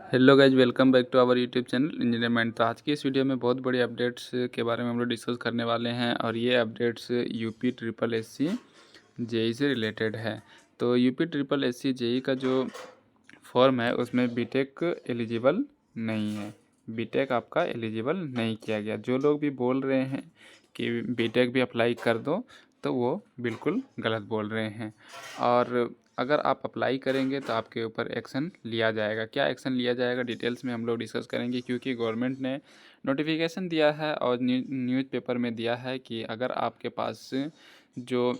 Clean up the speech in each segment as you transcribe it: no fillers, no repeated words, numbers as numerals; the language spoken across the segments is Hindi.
Hello guys, welcome back to our YouTube channel engineer mind. तो आज की इस वीडियो में बहुत बड़ी अपडेट्स के बारे में हम लोग डिस्कस करने वाले हैं और ये updates UP triple SC JE से रिलेटेड है। तो यूपी ट्रिपल एससी जेई का जो फॉर्म है उसमें बीटेक एलिजिबल नहीं है। बीटेक आपका एलिजिबल नहीं किया गया। जो लोग भी बोल रहे हैं कि बीटेक भी अप्लाई कर दो तो वो बिल्कुल गलत बोल रहे हैं। और अगर आप अप्लाई करेंगे तो आपके ऊपर एक्शन लिया जाएगा। क्या एक्शन लिया जाएगा डिटेल्स में हम लोग डिस्कस करेंगे, क्योंकि गवर्नमेंट ने नोटिफिकेशन दिया है और न्यूज़पेपर में दिया है कि अगर आपके पास जो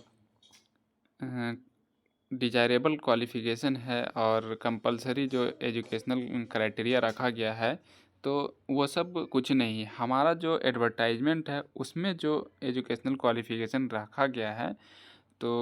डिजायरेबल क्वालिफ़िकेशन है और कंपलसरी जो एजुकेशनल क्राइटेरिया रखा गया है तो वो सब कुछ नहीं है। हमारा जो एडवर्टाइजमेंट है उसमें जो एजुकेशनल क्वालिफ़िकेशन रखा गया है तो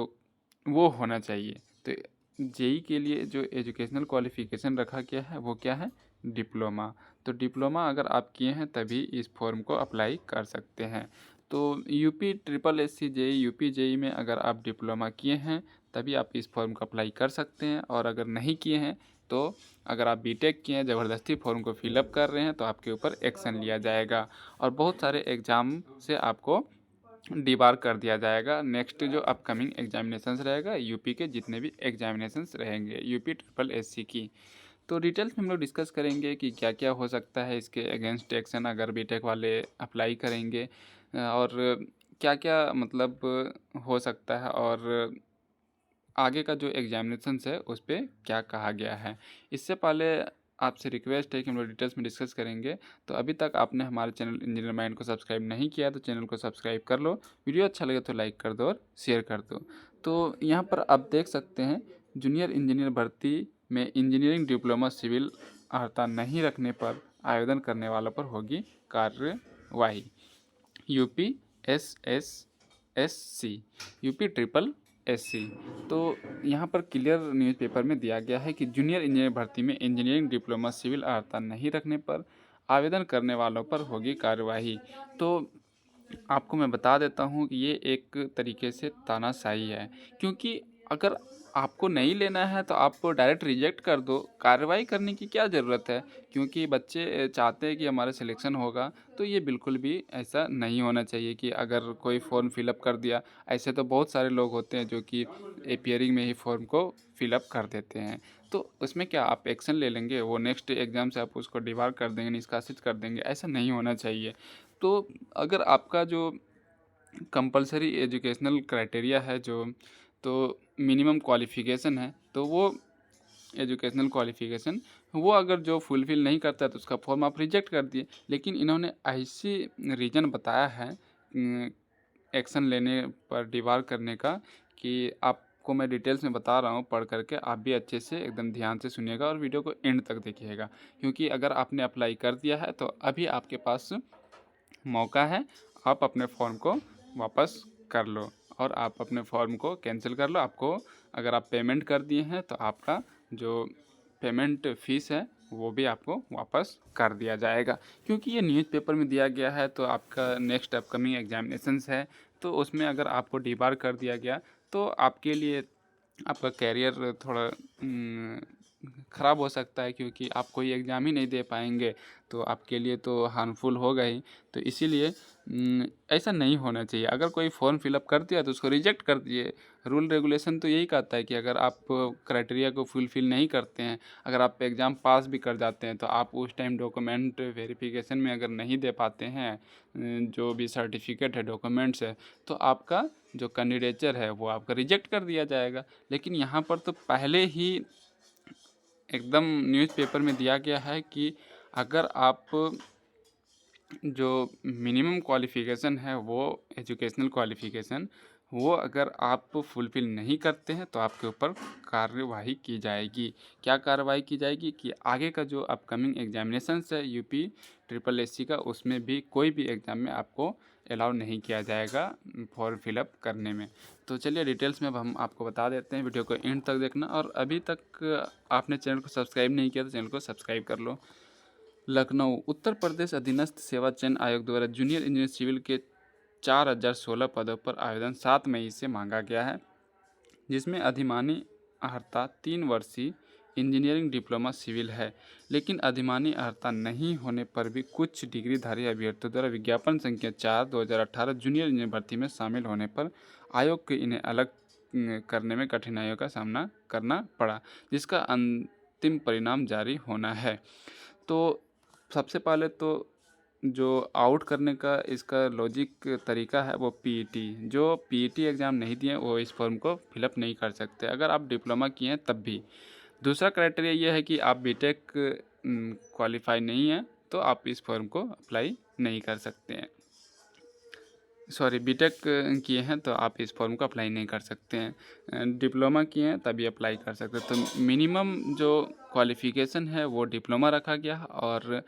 वो होना चाहिए। तो जेई के लिए जो एजुकेशनल क्वालिफ़िकेशन रखा गया है वो क्या है? डिप्लोमा। तो डिप्लोमा अगर आप किए हैं तभी इस फॉर्म को अप्लाई कर सकते हैं। तो UP triple SC JE, UP JE में अगर आप डिप्लोमा किए हैं तभी आप इस फॉर्म को अप्लाई कर सकते हैं, और अगर नहीं किए हैं तो अगर आप बीटेक किए हैं, ज़बरदस्ती फॉर्म को फिलअप कर रहे हैं तो आपके ऊपर एक्शन लिया जाएगा और बहुत सारे एग्ज़ाम से आपको डिबार कर दिया जाएगा। नेक्स्ट जो अपकमिंग एग्जामिनेशंस रहेगा यूपी के जितने भी एग्जामिनेशंस रहेंगे यूपी ट्रिपल एससी की, तो डिटेल्स में हम लोग डिस्कस करेंगे कि क्या क्या हो सकता है इसके अगेंस्ट एक्शन अगर बीटेक वाले अप्लाई करेंगे, और क्या क्या मतलब हो सकता है, और आगे का जो एग्जामिनेशंस है उस पर क्या कहा गया है। इससे पहले आपसे रिक्वेस्ट है कि हम लोग डिटेल्स में डिस्कस करेंगे। तो अभी तक आपने हमारे चैनल इंजीनियर माइंड को सब्सक्राइब नहीं किया तो चैनल को सब्सक्राइब कर लो, वीडियो अच्छा लगे तो लाइक कर दो और शेयर कर दो। तो यहाँ पर आप देख सकते हैं जूनियर इंजीनियर भर्ती में इंजीनियरिंग डिप्लोमा सिविल अर्हता नहीं रखने पर आवेदन करने वालों पर होगी कार्यवाही। UP SSSC, UP triple SC. तो यहाँ पर क्लियर न्यूज़पेपर में दिया गया है कि जूनियर इंजीनियर भर्ती में इंजीनियरिंग डिप्लोमा सिविल अर्हता नहीं रखने पर आवेदन करने वालों पर होगी कार्यवाही। तो आपको मैं बता देता हूँ कि ये एक तरीके से तानाशाही है, क्योंकि अगर आपको नहीं लेना है तो आप डायरेक्ट रिजेक्ट कर दो, कार्रवाई करने की क्या ज़रूरत है? क्योंकि बच्चे चाहते हैं कि हमारा सिलेक्शन होगा, तो ये बिल्कुल भी ऐसा नहीं होना चाहिए कि अगर कोई फॉर्म फिलअप कर दिया। ऐसे तो बहुत सारे लोग होते हैं जो कि एपियरिंग में ही फॉर्म को फिलअप कर देते हैं, तो उसमें क्या आप एक्शन ले लेंगे? वो नेक्स्ट एग्ज़ाम से आप उसको डिबार कर देंगे, निष्कासित कर देंगे? ऐसा नहीं होना चाहिए। तो अगर आपका जो कंपलसरी एजुकेशनल क्राइटेरिया है जो, तो मिनिमम क्वालिफ़िकेशन है, तो वो एजुकेशनल क्वालिफ़िकेशन वो अगर जो फुलफ़िल नहीं करता है तो उसका फॉर्म आप रिजेक्ट कर दिए। लेकिन इन्होंने ऐसी रीज़न बताया है एक्शन लेने पर डिबार करने का कि आपको मैं डिटेल्स में बता रहा हूँ पढ़ करके, आप भी अच्छे से एकदम ध्यान से सुनिएगा और वीडियो को एंड तक देखिएगा। क्योंकि अगर आपने अप्लाई कर दिया है तो अभी आपके पास मौका है, आप अपने फॉर्म को वापस कर लो और आप अपने फॉर्म को कैंसिल कर लो। आपको अगर आप पेमेंट कर दिए हैं तो आपका जो पेमेंट फ़ीस है वो भी आपको वापस कर दिया जाएगा, क्योंकि ये न्यूज़पेपर में दिया गया है। तो आपका नेक्स्ट अपकमिंग एग्जामिनेशंस है तो उसमें अगर आपको डिबार कर दिया गया तो आपके लिए आपका कैरियर थोड़ा ख़राब हो सकता है, क्योंकि आप कोई एग्ज़ाम ही नहीं दे पाएंगे तो आपके लिए तो हार्मफुल होगा ही। तो इसीलिए ऐसा नहीं होना चाहिए। अगर कोई फॉर्म फिलअप कर दिया तो उसको रिजेक्ट कर दिए। रूल रेगुलेशन तो यही कहता है कि अगर आप क्राइटेरिया को फुलफ़िल नहीं करते हैं, अगर आप एग्ज़ाम पास भी कर जाते हैं तो आप उस टाइम डॉक्यूमेंट वेरिफिकेशन में अगर नहीं दे पाते हैं जो भी सर्टिफिकेट है, डॉक्यूमेंट्स है, तो आपका जो कैंडिडेचर है वो आपका रिजेक्ट कर दिया जाएगा। लेकिन यहाँ पर तो पहले ही एकदम न्यूज़पेपर में दिया गया है कि अगर आप जो मिनिमम क्वालिफ़िकेशन है वो एजुकेशनल क्वालिफ़िकेशन वो अगर आप फुलफ़िल नहीं करते हैं तो आपके ऊपर कार्यवाही की जाएगी। क्या कार्रवाई की जाएगी कि आगे का जो अपकमिंग एग्जामिनेशंस है यूपी ट्रिपल एससी का, उसमें भी कोई भी एग्ज़ाम में आपको अलाउ नहीं किया जाएगा फॉर्म फिलअप करने में। तो चलिए डिटेल्स में अब हम आपको बता देते हैं, वीडियो को एंड तक देखना। और अभी तक आपने चैनल को सब्सक्राइब नहीं किया तो चैनल को सब्सक्राइब कर लो। लखनऊ उत्तर प्रदेश अधीनस्थ सेवा चयन आयोग द्वारा जूनियर इंजीनियर सिविल के 4016 पदों पर आवेदन 7 मई से मांगा गया है, जिसमें अधिमानी अर्हता 3 वर्षीय इंजीनियरिंग डिप्लोमा सिविल है, लेकिन अधिमानी अर्हता नहीं होने पर भी कुछ डिग्रीधारी अभ्यर्थियों द्वारा विज्ञापन संख्या 4/2018 जूनियर इंजीनियर भर्ती में शामिल होने पर आयोग को इन्हें अलग करने में कठिनाइयों का सामना करना पड़ा, जिसका अंतिम परिणाम जारी होना है। तो सबसे पहले तो जो आउट करने का इसका लॉजिक तरीका है वो पीईटी, जो पीईटी एग्ज़ाम नहीं दिए वो इस फॉर्म को फिलअप नहीं कर सकते, अगर आप डिप्लोमा किए हैं तब भी। दूसरा क्राइटेरिया ये है कि आप बीटेक क्वालिफाई नहीं हैं तो आप इस फॉर्म को अप्लाई नहीं कर सकते हैं। सॉरी, बीटेक किए हैं तो आप इस फॉर्म को अप्लाई नहीं कर सकते हैं। डिप्लोमा किए हैं तभी अप्लाई कर सकते हैं। तो मिनिमम जो क्वालिफ़िकेशन है वो डिप्लोमा रखा गया, और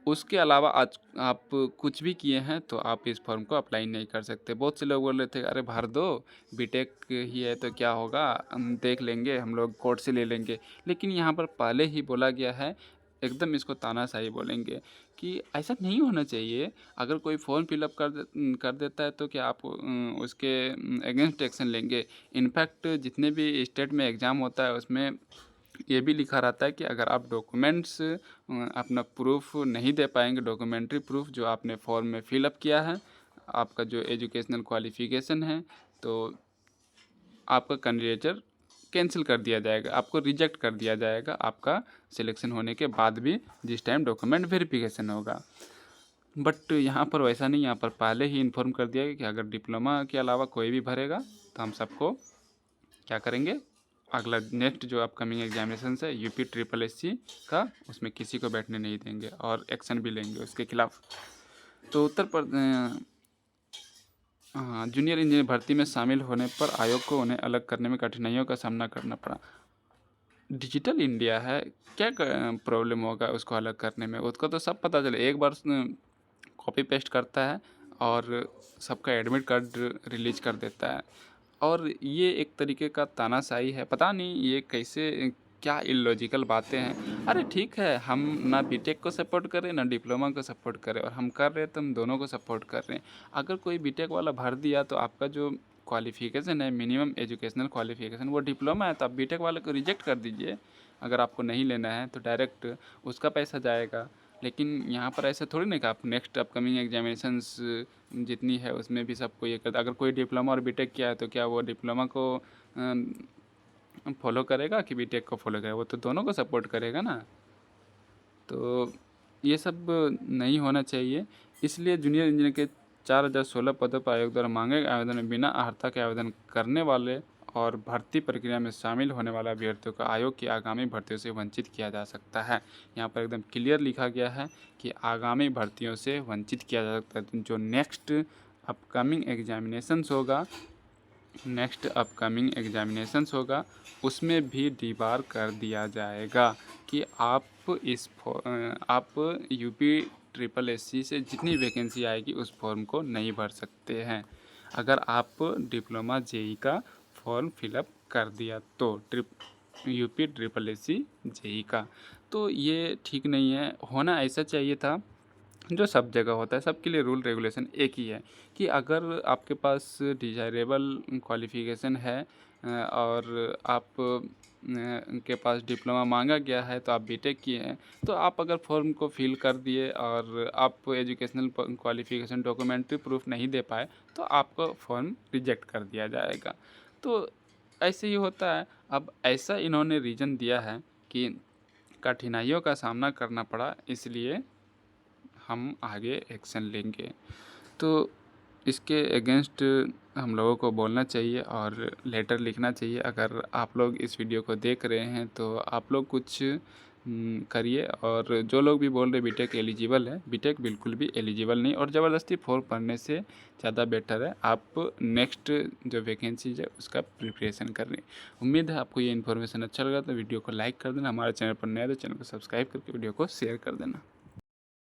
उसके अलावा आज आप कुछ भी किए हैं तो आप इस फॉर्म को अप्लाई नहीं कर सकते। बहुत से लोग बोल रहे थे अरे भर दो, बीटेक ही है तो क्या होगा, हम देख लेंगे, हम लोग कोर्ट से ले लेंगे। लेकिन यहाँ पर पहले ही बोला गया है, एकदम इसको तानाशाही बोलेंगे कि ऐसा नहीं होना चाहिए। अगर कोई फॉर्म फिलअप कर देता है तो क्या आप उसके अगेंस्ट एक्शन लेंगे? इनफैक्ट जितने भी स्टेट में एग्ज़ाम होता है उसमें ये भी लिखा रहता है कि अगर आप डॉक्यूमेंट्स अपना प्रूफ नहीं दे पाएंगे, डॉक्यूमेंट्री प्रूफ जो आपने फॉर्म में फिलअप किया है, आपका जो एजुकेशनल क्वालिफ़िकेशन है, तो आपका कैंडिडेचर कैंसिल कर दिया जाएगा, आपको रिजेक्ट कर दिया जाएगा आपका सिलेक्शन होने के बाद भी, जिस टाइम डॉक्यूमेंट वेरिफिकेशन होगा। बट यहाँ पर वैसा नहीं, यहाँ पर पहले ही इन्फॉर्म कर दिया गया कि अगर डिप्लोमा के अलावा कोई भी भरेगा तो हम सबको क्या करेंगे, अगला नेक्स्ट जो अपकमिंग एग्जामिनेशन है यूपी SSC का, उसमें किसी को बैठने नहीं देंगे और एक्शन भी लेंगे उसके खिलाफ। तो हाँ, जूनियर इंजीनियर भर्ती में शामिल होने पर आयोग को उन्हें अलग करने में कठिनाइयों का सामना करना पड़ा। डिजिटल इंडिया है, क्या प्रॉब्लम होगा उसको अलग करने में? उसको तो सब पता चले, एक बार कॉपी पेस्ट करता है और सबका एडमिट कार्ड रिलीज कर देता है। और ये एक तरीके का तानाशाही है, पता नहीं ये कैसे, क्या इलॉजिकल बातें हैं। अरे ठीक है, हम ना बीटेक को सपोर्ट करें ना डिप्लोमा को सपोर्ट करें, और हम कर रहे हैं तो हम दोनों को सपोर्ट कर रहे हैं। अगर कोई बीटेक वाला भर दिया तो आपका जो क्वालिफ़िकेशन है, मिनिमम एजुकेशनल क्वालिफ़िकेशन, वो डिप्लोमा है, तो आप बीटेक वाले को रिजेक्ट कर दीजिए। अगर आपको नहीं लेना है तो डायरेक्ट उसका पैसा जाएगा। लेकिन यहाँ पर ऐसा थोड़ी ना कि आप नेक्स्ट अपकमिंग एग्जामिनेशंस जितनी है उसमें भी सबको ये करता। अगर कोई डिप्लोमा और बीटेक किया है तो क्या वो डिप्लोमा को फॉलो करेगा कि बीटेक को फॉलो करेगा? वो तो दोनों को सपोर्ट करेगा ना। तो ये सब नहीं होना चाहिए। इसलिए जूनियर इंजीनियर के 4016 पदों पर आयोग द्वारा मांगे गए आवेदन में बिना अर्हता के आवेदन करने वाले और भर्ती प्रक्रिया में शामिल होने वाले अभ्यर्थियों को आयोग की आगामी भर्तियों से वंचित किया जा सकता है। यहाँ पर एकदम क्लियर लिखा गया है कि आगामी भर्तियों से वंचित किया जा सकता है। जो नेक्स्ट अपकमिंग एग्जामिनेशंस होगा उसमें भी डिबार कर दिया जाएगा कि आप यूपी SSC से जितनी वैकेंसी आएगी उस फॉर्म को नहीं भर सकते हैं अगर आप डिप्लोमा जेई का फॉर्म फिलअप कर दिया तो, यूपी SSC जेई का। तो ये ठीक नहीं है, होना ऐसा चाहिए था जो सब जगह होता है। सबके लिए रूल रेगुलेशन एक ही है कि अगर आपके पास डिज़ायरेबल क्वालिफ़िकेशन है और आप के पास डिप्लोमा मांगा गया है तो आप बीटेक किए हैं, तो आप अगर फॉर्म को फिल कर दिए और आप एजुकेशनल क्वालिफ़िकेशन डॉक्यूमेंट्री प्रूफ नहीं दे पाए तो आपको फॉर्म रिजेक्ट कर दिया जाएगा। तो ऐसे ही होता है। अब ऐसा इन्होंने रीज़न दिया है कि कठिनाइयों का सामना करना पड़ा, इसलिए हम आगे एक्शन लेंगे। तो इसके अगेंस्ट हम लोगों को बोलना चाहिए और लेटर लिखना चाहिए। अगर आप लोग इस वीडियो को देख रहे हैं तो आप लोग कुछ करिए। और जो लोग भी बोल रहे बीटेक एलिजिबल है, बीटेक बिल्कुल भी एलिजिबल नहीं, और ज़बरदस्ती फॉर्म भरने से ज़्यादा बेटर है आप नेक्स्ट जो वैकेंसीज है उसका प्रिपरेशन कर रहे हैं। उम्मीद है आपको ये इन्फॉर्मेशन अच्छा लगा तो वीडियो को लाइक कर देना। हमारे चैनल पर नया तो चैनल को सब्सक्राइब करके वीडियो को शेयर कर देना।